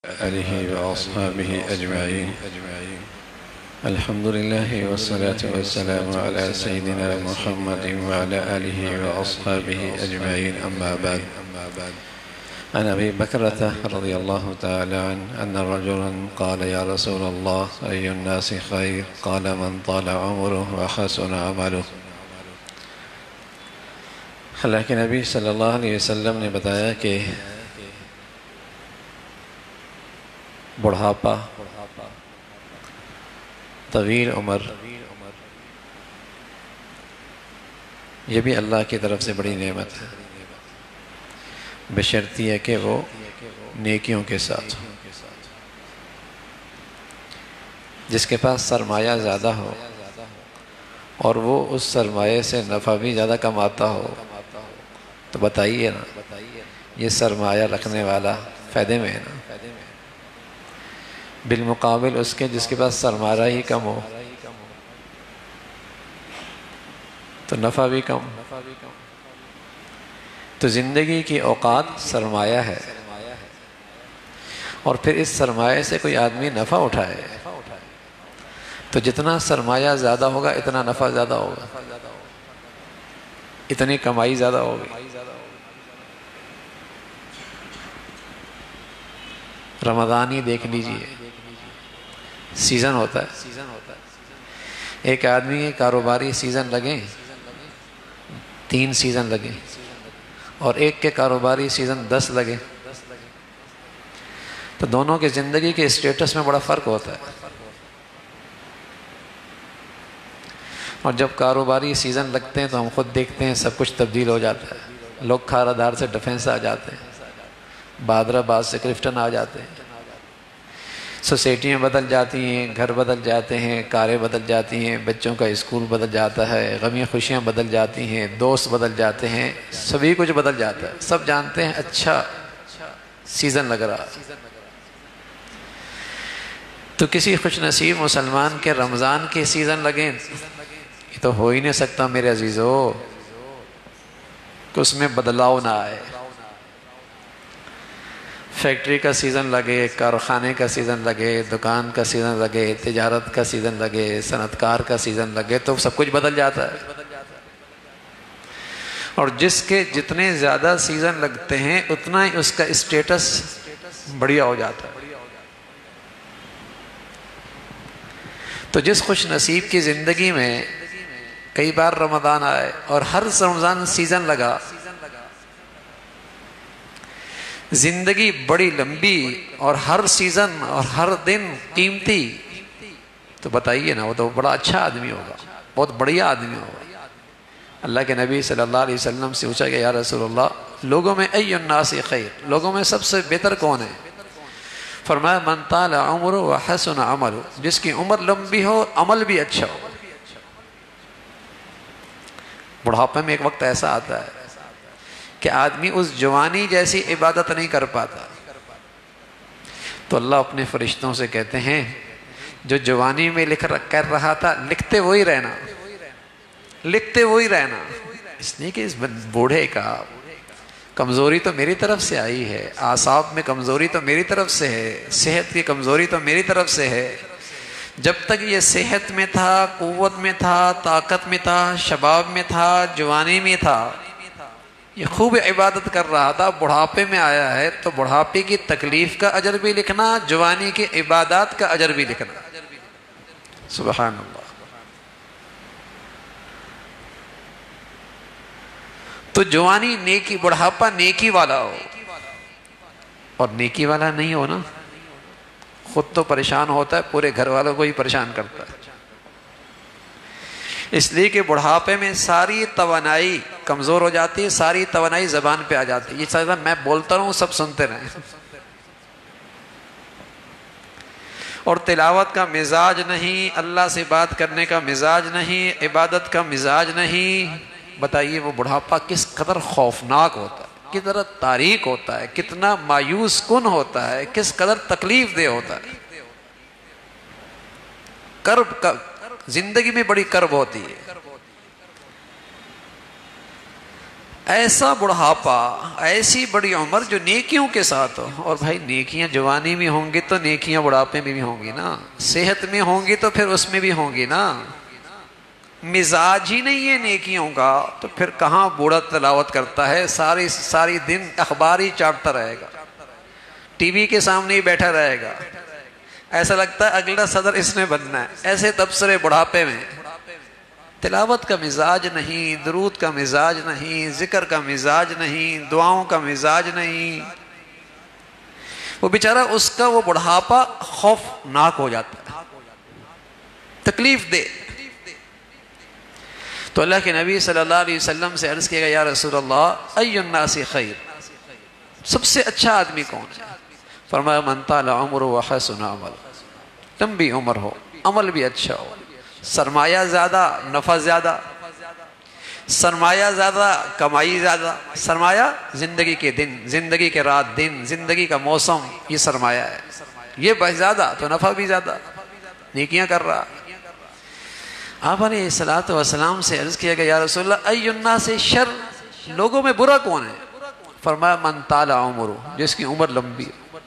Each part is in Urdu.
آله وأصحابه أجمعين. الحمد لله والصلاة والسلام على سيدنا محمد وعلى آله وأصحابه أجمعين. أما بعد، عن أبي بكرة رضي الله تعالى عنه أن رجلا قال: يا رسول الله، أي الناس خير؟ قال: من طال عمره وحسن عمله. حالانکہ نبی صلی اللہ علیہ وسلم نے بتایا کہ بڑھاپا، طویل عمر، یہ بھی اللہ کی طرف سے بڑی نعمت ہے، بشرط یہ کہ وہ نیکیوں کے ساتھ ہو۔ جس کے پاس سرمایہ زیادہ ہو اور وہ اس سرمایہ سے نفع بھی زیادہ کماتا ہو تو بتائیے نا، یہ سرمایہ رکھنے والا فائدے میں ہے نا، بالمقابل اس کے جس کے پاس سرمایہ ہی کم ہو تو نفع بھی کم۔ تو زندگی کی اوقات سرمایہ ہے، اور پھر اس سرمایہ سے کوئی آدمی نفع اٹھائے تو جتنا سرمایہ زیادہ ہوگا اتنا نفع زیادہ ہوگا، اتنی کمائی زیادہ ہوگی۔ رمضان ہی دیکھ لیجئے، سیزن ہوتا ہے، ایک آدمی کے کاروباری سیزن لگیں، 3 سیزن لگیں، اور ایک کے کاروباری سیزن 10 لگے، تو دونوں کے زندگی کے اسٹیٹس میں بڑا فرق ہوتا ہے۔ اور جب کاروباری سیزن لگتے ہیں تو ہم خود دیکھتے ہیں سب کچھ تبدیل ہو جاتا ہے، لوگ کھارا دار سے ڈیفنس آ جاتے ہیں، بادرہ باز سے کرفٹن آ جاتے ہیں، سوسائٹیاں بدل جاتی ہیں، گھر بدل جاتے ہیں، کاریں بدل جاتی ہیں، بچوں کا اسکول بدل جاتا ہے، غمی خوشیاں بدل جاتی ہیں، دوست بدل جاتے ہیں، سبھی کچھ بدل جاتا ہے۔ سب جانتے ہیں اچھا سیزن لگ رہا، تو کسی خوش نصیب مسلمان کے رمضان کے سیزن لگیں، یہ تو ہو ہی نہیں سکتا میرے عزیزو کہ اس میں بدلاؤ نہ آئے۔ فیکٹری کا سیزن لگے، کارخانے کا سیزن لگے، دکان کا سیزن لگے، تجارت کا سیزن لگے، صنعتکار کا سیزن لگے، تو سب کچھ بدل جاتا ہے۔ اور جس کے جتنے زیادہ سیزن لگتے ہیں اتنا ہی اس کا اسٹیٹس بڑھیا ہو جاتا ہے۔ تو جس خوش نصیب کی زندگی میں کئی بار رمضان آئے اور ہر رمضان سیزن لگا، زندگی بڑی لمبی اور ہر سیزن اور ہر دن قیمتی، تو بتائیے نا وہ تو بڑا اچھا آدمی ہوگا، بہت بڑھیا آدمی ہوگا۔ اللہ کے نبی صلی اللہ علیہ وسلم سے پوچھا کہ یا رسول اللہ، لوگوں میں ای الناس خیر، لوگوں میں سب سے بہتر کون ہے؟ فرمایا من طال عمره وحسن عمله، جس کی عمر لمبی ہو، عمل بھی اچھا ہو۔ بڑھاپے میں ایک وقت ایسا آتا ہے کہ آدمی اس جوانی جیسی عبادت نہیں کر پاتا، تو اللہ اپنے فرشتوں سے کہتے ہیں جو جوانی میں کر رہا تھا لکھتے وہی رہنا، لکھتے وہی رہنا، اس لیے کہ اس بوڑھے کا کمزوری تو میری طرف سے آئی ہے، اعصاب میں کمزوری تو میری طرف سے ہے، صحت کی کمزوری تو میری طرف سے ہے۔ جب تک یہ صحت میں تھا، قوت میں تھا، طاقت میں تھا، شباب میں تھا، جوانی میں تھا، یہ خوب عبادت کر رہا تھا، بڑھاپے میں آیا ہے تو بڑھاپے کی تکلیف کا اجر بھی لکھنا، جوانی کی عبادات کا اجر بھی لکھنا۔ سبحان اللہ۔ تو جوانی نیکی، بڑھاپا نیکی والا ہو، اور نیکی والا نہیں ہو نا، خود تو پریشان ہوتا ہے، پورے گھر والوں کو ہی پریشان کرتا ہے۔ اس لیے کہ بڑھاپے میں ساری توانائی کمزور ہو جاتی ہے، ساری توانائی زبان پہ آ جاتی ہے، یہ سارا میں بولتا رہوں سب سنتے رہیں، اور تلاوت کا مزاج نہیں، اللہ سے بات کرنے کا مزاج نہیں، عبادت کا مزاج نہیں۔ بتائیے وہ بڑھاپا کس قدر خوفناک ہوتا ہے، کتنا تاریک ہوتا ہے، کتنا مایوس کن ہوتا ہے، کس قدر تکلیف دہ ہوتا ہے۔ کرب کا زندگی میں بڑی کرب ہوتی ہے۔ ایسا بڑھاپا، ایسی بڑی عمر جو نیکیوں کے ساتھ ہو. اور بھائی نیکیاں جوانی میں ہوں گی تو نیکیاں بڑھاپے میں بھی ہوں گی نا، صحت میں ہوں گی تو پھر اس میں بھی ہوں گی نا. مزاج ہی نہیں ہے نیکیوں کا تو پھر کہاں بوڑھا تلاوت کرتا ہے، ساری دن اخبار ہی چاٹتا رہے گا، ٹی وی کے سامنے ہی بیٹھا رہے گا، ایسا لگتا ہے اگلا صدر اس نے بننا ہے. ایسے تبصرے بڑھاپے میں. تلاوت کا مزاج نہیں، درود کا مزاج نہیں، ذکر کا مزاج نہیں، دعاؤں کا مزاج نہیں. وہ بیچارہ اس کا وہ بڑھاپا خوفناک ہو جاتا ہے، تکلیف دے. تو اللہ کے نبی صلی اللہ علیہ وسلم سے عرض کیا گیا، یا رسول اللہ ای الناس خیر، سب سے اچھا آدمی کون ہے؟ فرمایا من طال عمر وحسن عمل، لمبی عمر ہو، عمل بھی اچھا ہو. سرمایہ زیادہ، نفع زیادہ، سرمایہ زیادہ، کمائی زیادہ. سرمایہ زندگی کے دن، زندگی کے رات دن، زندگی کا موسم، یہ سرمایہ ہے. یہ بہت زیادہ تو نفع بھی زیادہ، نیکیاں کر رہا. آپ علیہ الصلوۃ والسلام سے عرض کیا گیا، یا رسول اللہ ای الناس شر، لوگوں میں برا کون ہے؟ فرمایا من طال عمر، جس کی عمر لمبی ہو،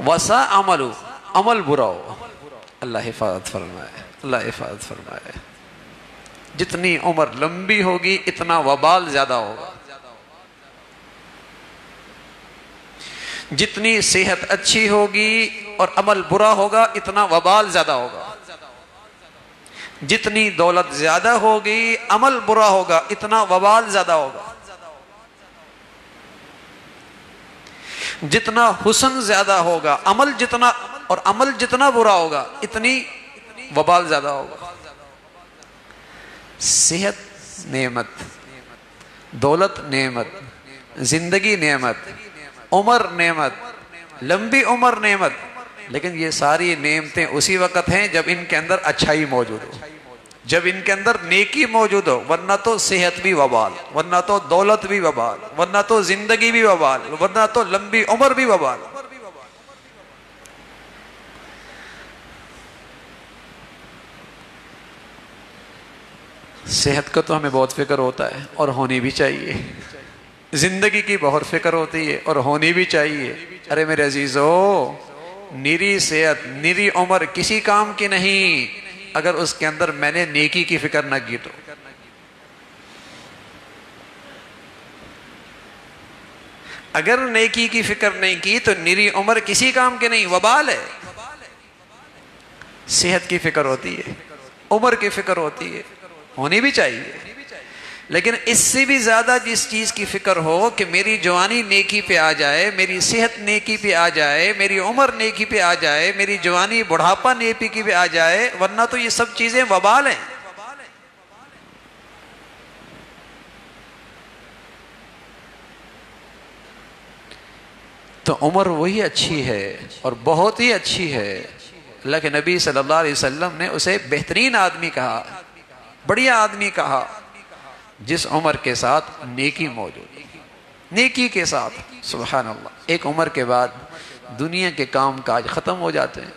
وسا عمل، عمل برا ہو. اللہ حفاظت فرمائے، اللہ حفاظت فرمائے. جتنی عمر لمبی ہوگی اتنا وبال زیادہ ہوگا، جتنی صحت اچھی ہوگی اور عمل برا ہوگا اتنا وبال زیادہ ہوگا. جتنی دولت زیادہ ہوگی، عمل برا ہوگا اتنا وبال زیادہ ہوگا. جتنا حسن زیادہ ہوگا، عمل جتنا برا ہوگا اتنی وبال زیادہ ہوگا. صحت نعمت، دولت نعمت، زندگی نعمت، عمر نعمت، لمبی عمر نعمت. لیکن یہ ساری نعمتیں اسی وقت ہیں جب ان کے اندر اچھائی موجود ہو، جب ان کے اندر نیکی موجود ہو. ورنہ تو صحت بھی وبال، ورنہ تو دولت بھی وبال، ورنہ تو زندگی بھی وبال، ورنہ تو لمبی عمر بھی وبال. صحت کا تو ہمیں بہت فکر ہوتا ہے اور ہونی بھی چاہیے. زندگی کی بہت فکر ہوتی ہے اور ہونی بھی چاہیے. ارے میرے عزیزو، نیری صحت، نیری عمر کسی کام کی نہیں اگر اس کے اندر میں نے نیکی کی فکر نہ کی تو. اگر نیکی کی فکر نہیں کی تو نیری عمر کسی کام کی نہیں، وبال ہے. صحت کی فکر ہوتی ہے، عمر کی فکر ہوتی ہے، ہونی بھی چاہیے. لیکن اس سے بھی زیادہ جس چیز کی فکر ہو کہ میری جوانی نیکی پہ آ جائے، میری صحت نیکی پہ آ جائے، میری عمر نیکی پہ آ جائے، میری جوانی بڑھاپا نیکی پہ آ جائے، ورنہ تو یہ سب چیزیں وبال ہیں. تو عمر وہی اچھی ہے اور بہت ہی اچھی ہے. اللہ کے نبی صلی اللہ علیہ وسلم نے اسے بہترین آدمی کہا، بڑھیا آدمی کہا، جس عمر کے ساتھ نیکی موجود، نیکی کے ساتھ. سبحان اللہ. ایک عمر کے بعد دنیا کے کام کاج ختم ہو جاتے ہیں،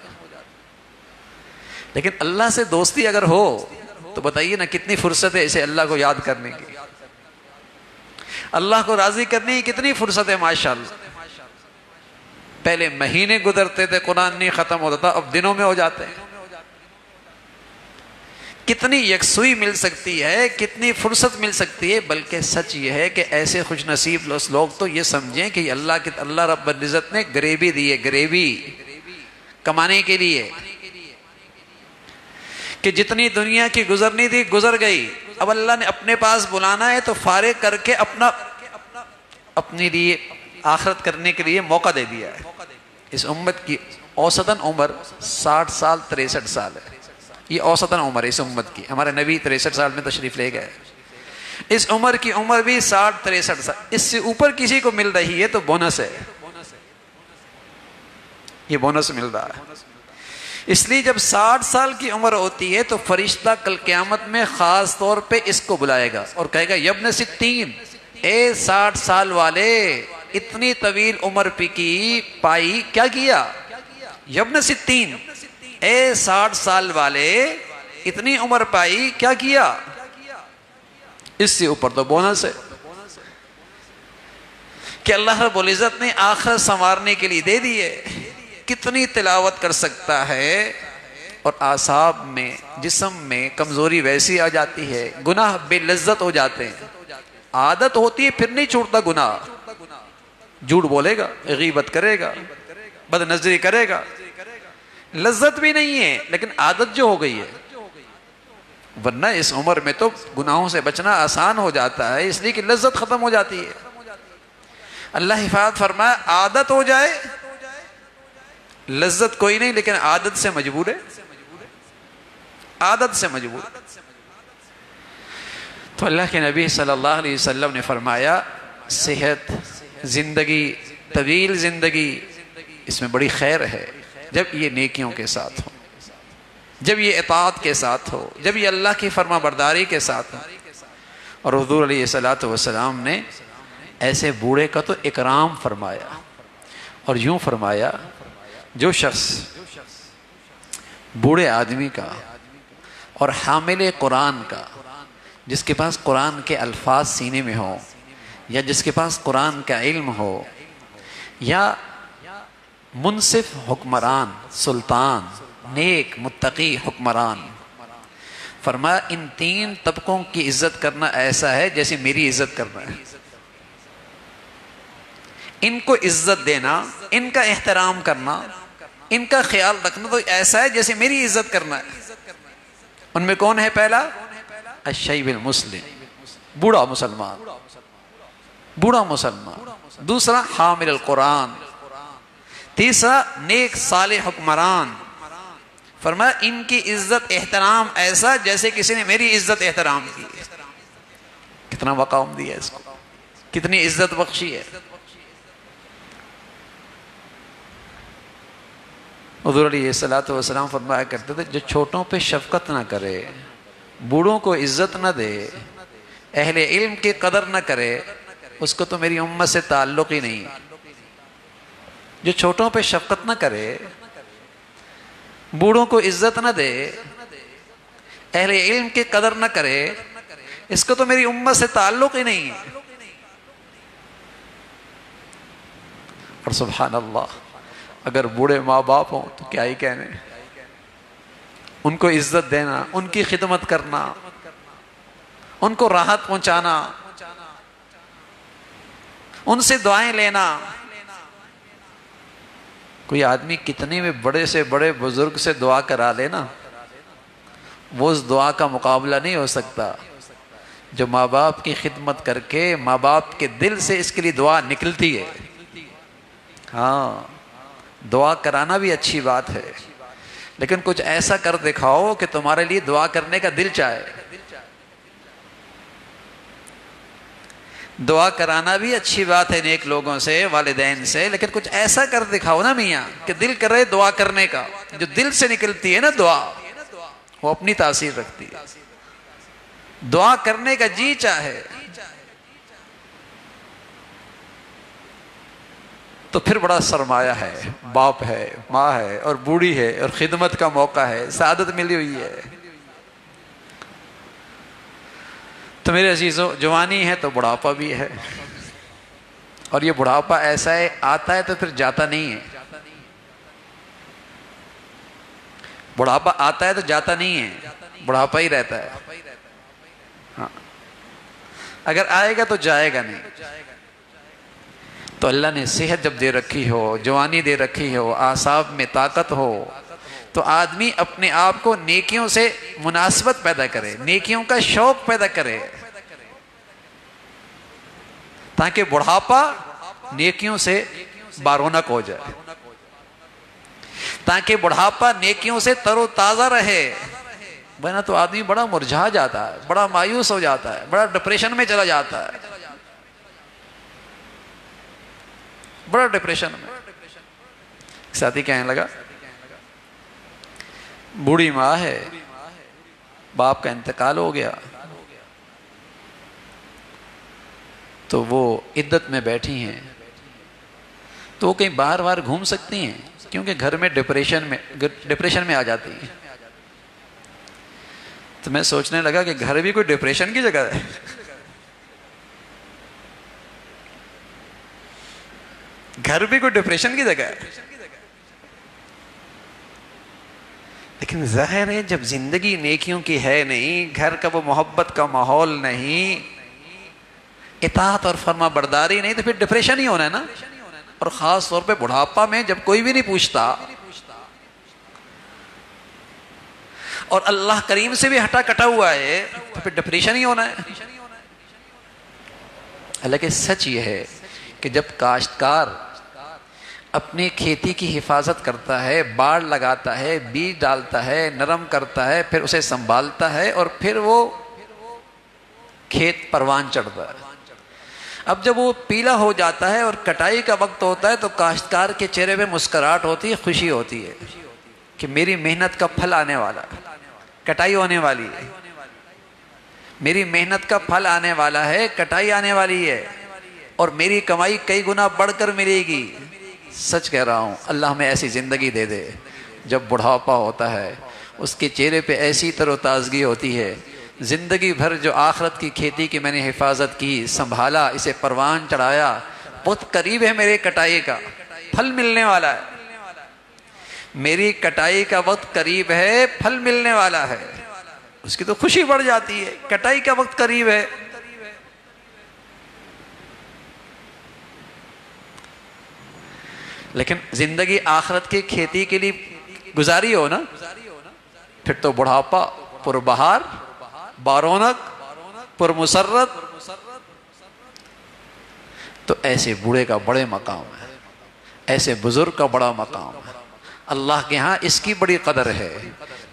لیکن اللہ سے دوستی اگر ہو تو بتائیے نا کتنی فرصت ہے اسے اللہ کو یاد کرنے کی، اللہ کو راضی کرنے کی کتنی فرصت ہے. ماشاءاللہ پہلے مہینے گزرتے تھے قرآن نہیں ختم ہوتا تھا، اب دنوں میں ہو جاتے ہیں. کتنی یکسوئی مل سکتی ہے، کتنی فرصت مل سکتی ہے. بلکہ سچ یہ ہے کہ ایسے خوش نصیب لوگ تو یہ سمجھیں کہ اللہ رب العزت نے غریبی دی ہے، غریبی کمانے کے لیے، کہ جتنی دنیا کی گزرنی تھی گزر گئی. اب اللہ نے اپنے پاس بلانا ہے تو فارغ کر کے اپنے لیے آخرت کرنے کے لیے موقع دے دیا ہے. اس امت کی اوسطاً عمر 60 سال 63 سال ہے. یہ اوسطاً عمر ہے اس امت کی. ہمارے نبی 63 سال میں تشریف لے گئے. اس عمر کی عمر بھی 60 63 سال. اس سے اوپر کسی کو مل رہی ہے تو بونس ہے، یہ بونس مل رہا ہے. اس لیے جب 60 سال کی عمر ہوتی ہے تو فرشتہ کل قیامت میں خاص طور پہ اس کو بلائے گا اور کہے گا یبن 60، اے 60 سال والے، اتنی طویل عمر پائی کیا کیا؟ یبن 60، اے 60 سال والے اتنی عمر پائی کیا کیا؟ اس سے اوپر تو بونس ہے کہ اللہ رب العزت نے آخرت سنوارنے کے لیے دے دی ہے. کتنی تلاوت کر سکتا ہے اور اعصاب میں جسم میں کمزوری ویسی آ جاتی ہے، گناہ بے لذت ہو جاتے ہیں. عادت ہوتی ہے پھر نہیں چھوڑتا گناہ. جھوٹ بولے گا، غیبت کرے گا، بد نظری کرے گا، لذت بھی نہیں ہے لیکن عادت جو ہو گئی ہے. ورنہ اس عمر میں تو گناہوں سے بچنا آسان ہو جاتا ہے، اس لیے کہ لذت ختم ہو جاتی ہے. اللہ حفاظت فرمایا عادت ہو جائے، لذت کوئی نہیں لیکن عادت سے مجبور ہے، عادت سے مجبور. تو اللہ کے نبی صلی اللہ علیہ وسلم نے فرمایا صحت، زندگی، طویل زندگی، اس میں بڑی خیر ہے جب یہ نیکیوں کے ساتھ ہو، جب یہ اطاعت کے ساتھ ہو، جب یہ اللہ کی فرما برداری کے ساتھ ہو. اور حضور علیہ الصلوۃ والسلام نے ایسے بوڑھے کا تو اکرام فرمایا اور یوں فرمایا جو شخص بوڑھے آدمی کا اور حامل قرآن کا، جس کے پاس قرآن کے الفاظ سینے میں ہوں یا جس کے پاس قرآن کا علم ہو، یا منصف حکمران، سلطان، نیک متقی حکمران، فرمایا ان تین طبقوں کی عزت کرنا ایسا ہے جیسے میری عزت کرنا ہے. ان کو عزت دینا، ان کا احترام کرنا، ان کا خیال رکھنا تو ایسا ہے جیسے میری عزت کرنا ہے. ان میں کون ہے؟ پہلا الشیب المسلم، بوڑھا مسلمان، بوڑھا مسلمان. دوسرا حامل القرآن. تیسرا نیک صالح حکمران. فرمایا ان کی عزت احترام ایسا جیسے کسی نے میری عزت احترام کی. کتنا مقام دیا اس کو، کتنی عزت بخشی ہے. حضور علیہ الصلوۃ والسلام فرمایا کرتے تھے جو چھوٹوں پہ شفقت نہ کرے، بوڑھوں کو عزت نہ دے، اہل علم کی قدر نہ کرے، اس کو تو میری امت سے تعلق ہی نہیں. جو چھوٹوں پہ شفقت نہ کرے، بوڑھوں کو عزت نہ دے، اہل علم کی قدر نہ کرے، اس کو تو میری امت سے تعلق ہی نہیں ہے. اور سبحان اللہ، اگر بوڑھے ماں باپ ہوں تو کیا ہی کہنے. ان کو عزت دینا، ان کی خدمت کرنا، ان کو راحت پہنچانا، ان سے دعائیں لینا. کوئی آدمی کتنے میں بڑے سے بڑے بزرگ سے دعا کرا لینا، وہ اس دعا کا مقابلہ نہیں ہو سکتا جو ماں باپ کی خدمت کر کے ماں باپ کے دل سے اس کے لیے دعا نکلتی ہے. ہاں، دعا کرانا بھی اچھی بات ہے لیکن کچھ ایسا کر دکھاؤ کہ تمہارے لیے دعا کرنے کا دل چاہے. دعا کرانا بھی اچھی بات ہے نیک لوگوں سے، والدین سے، لیکن کچھ ایسا کر دکھاؤ نا میاں کہ دل کرے دعا کرنے کا. جو دل سے نکلتی ہے نا دعا، وہ اپنی تاثیر رکھتی ہے. دعا کرنے کا جی چاہے تو پھر بڑا سرمایہ ہے، باپ ہے، ماں ہے اور بوڑھی ہے اور خدمت کا موقع ہے، سعادت ملی ہوئی ہے. تو میرے عزیزو، جوانی ہے تو بڑھاپا بھی ہے، اور یہ بڑھاپا ایسا ہے آتا ہے تو پھر جاتا نہیں ہے. بڑھاپا آتا ہے تو جاتا نہیں ہے، بڑھاپا ہی رہتا ہے. ہاں، اگر آئے گا تو جائے گا نہیں. تو اللہ نے صحت جب دے رکھی ہو، جوانی دے رکھی ہو، اعصاب میں طاقت ہو، تو آدمی اپنے آپ کو نیکیوں سے مناسبت پیدا کرے، نیکیوں کا شوق پیدا کرے، تاکہ بڑھاپا نیکیوں سے بارونق ہو جائے، تاکہ بڑھاپا نیکیوں سے تر و تازہ رہے. ورنہ تو آدمی بڑا مرجھا جاتا ہے، بڑا مایوس ہو جاتا ہے، بڑا ڈپریشن میں چلا جاتا ہے، بڑا ڈپریشن میں. ساتھی کہنے لگا بوڑھی ماں ہے، باپ کا انتقال ہو گیا، تو وہ عدت میں بیٹھی ہیں، تو وہ کہیں باہر باہر گھوم سکتی ہیں کیونکہ گھر میں ڈپریشن میں آ جاتی ہیں. تو میں سوچنے لگا کہ گھر بھی کوئی ڈپریشن کی جگہ ہے. گھر بھی کوئی ڈپریشن کی جگہ ہے. لیکن ظاہر ہے جب زندگی نیکیوں کی ہے نہیں، گھر کا وہ محبت کا ماحول نہیں، اطاعت اور فرما برداری نہیں، تو پھر ڈپریشن ہی ہونا ہے نا. اور خاص طور پہ بڑھاپا میں جب کوئی بھی نہیں پوچھتا اور اللہ کریم سے بھی ہٹا کٹا ہوا ہے، تو پھر ڈپریشن ہی ہونا ہے. حالانکہ سچ یہ ہے کہ جب کاشتکار اپنی کھیتی کی حفاظت کرتا ہے، باڑ لگاتا ہے، بیج ڈالتا ہے، نرم کرتا ہے، پھر اسے سنبھالتا ہے، اور پھر وہ کھیت پروان چڑھتا ہے. اب جب وہ پیلا ہو جاتا ہے اور کٹائی کا وقت ہوتا ہے تو کاشتکار کے چہرے پہ مسکراہٹ ہوتی ہے، خوشی ہوتی ہے کہ میری محنت کا پھل آنے والا ہے، کٹائی ہونے والی ہے، میری محنت کا پھل آنے والا ہے، کٹائی آنے والی ہے، اور میری کمائی کئی گنا بڑھ کر ملے گی. سچ کہہ رہا ہوں، اللہ ہمیں ایسی زندگی دے دے جب بڑھاپا ہوتا ہے اس کے چہرے پہ ایسی تر و تازگی ہوتی ہے، زندگی بھر جو آخرت کی کھیتی کی میں نے حفاظت کی، سنبھالا، اسے پروان چڑھایا، بہت قریب ہے میرے کٹائی کا، پھل ملنے والا ہے، میری کٹائی کا وقت قریب ہے، پھل ملنے والا ہے. اس کی تو خوشی بڑھ جاتی ہے، کٹائی کا وقت قریب ہے. لیکن زندگی آخرت کی کھیتی کے لیے گزاری ہو نا، پھر تو بڑھاپا پربہار، بارونق، پرمسرت. تو ایسے بوڑھے کا بڑے مقام ہے، ایسے بزرگ کا بڑا مقام ہے. اللہ کے ہاں اس کی بڑی قدر ہے.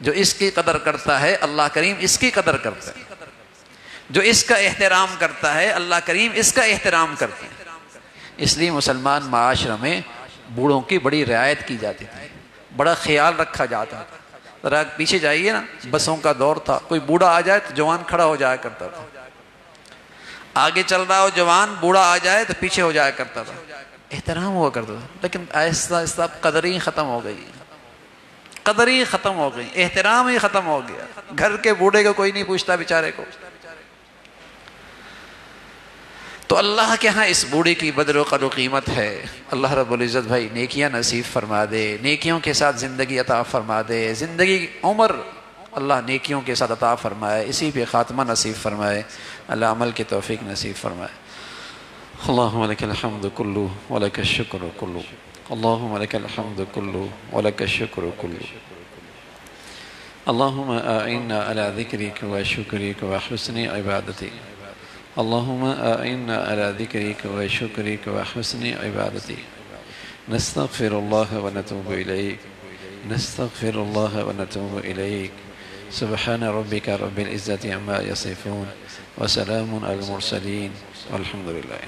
جو اس کی قدر کرتا ہے اللہ کریم اس کی قدر کرتا ہے، جو اس کا احترام کرتا ہے اللہ کریم اس کا احترام کرتے ہیں. اس لیے مسلمان معاشرے میں بوڑھوں کی بڑی رعایت کی جاتی تھی، بڑا خیال رکھا جاتا تھا. ذرا پیچھے جائیے نا، بسوں کا دور تھا، کوئی بوڑھا آ جائے تو جوان کھڑا ہو جایا کرتا تھا، آگے چل رہا ہو جوان، بوڑھا آ جائے تو پیچھے ہو جایا کرتا تھا، احترام ہوا کرتا تھا. لیکن آہستہ آہستہ اب قدر ہی ختم ہو گئی، قدر ہی ختم ہو گئی، احترام ہی ختم ہو گیا. گھر کے بوڑھے کو کوئی نہیں پوچھتا بیچارے کو. تو اللہ کے ہاں اس بوڑھے کی بدر و قدر و قیمت ہے. اللہ رب العزت بھائی نیکیاں نصیب فرما دے، نیکیوں کے ساتھ زندگی عطا فرما دے، زندگی عمر اللہ نیکیوں کے ساتھ عطا فرمائے، اسی پہ خاتمہ نصیب فرمائے، اللہ عمل کی توفیق نصیب فرمائے. اللہم لک الحمد کلو ولک الشکر کلو، اللہم لک الحمد کلو ولک الشکر کلو. اللہم اعنا علی ذکرک و شکرک و حسن عبادتک، اللہم اعنا علی ذکرک و شکرک و حسن عبادتک. نستغفر اللہ و نتوب الیک، نستغفر اللہ و نتوب الیک. سبحان ربک رب العزت عما یصفون وسلام علی المرسلین والحمد للہ.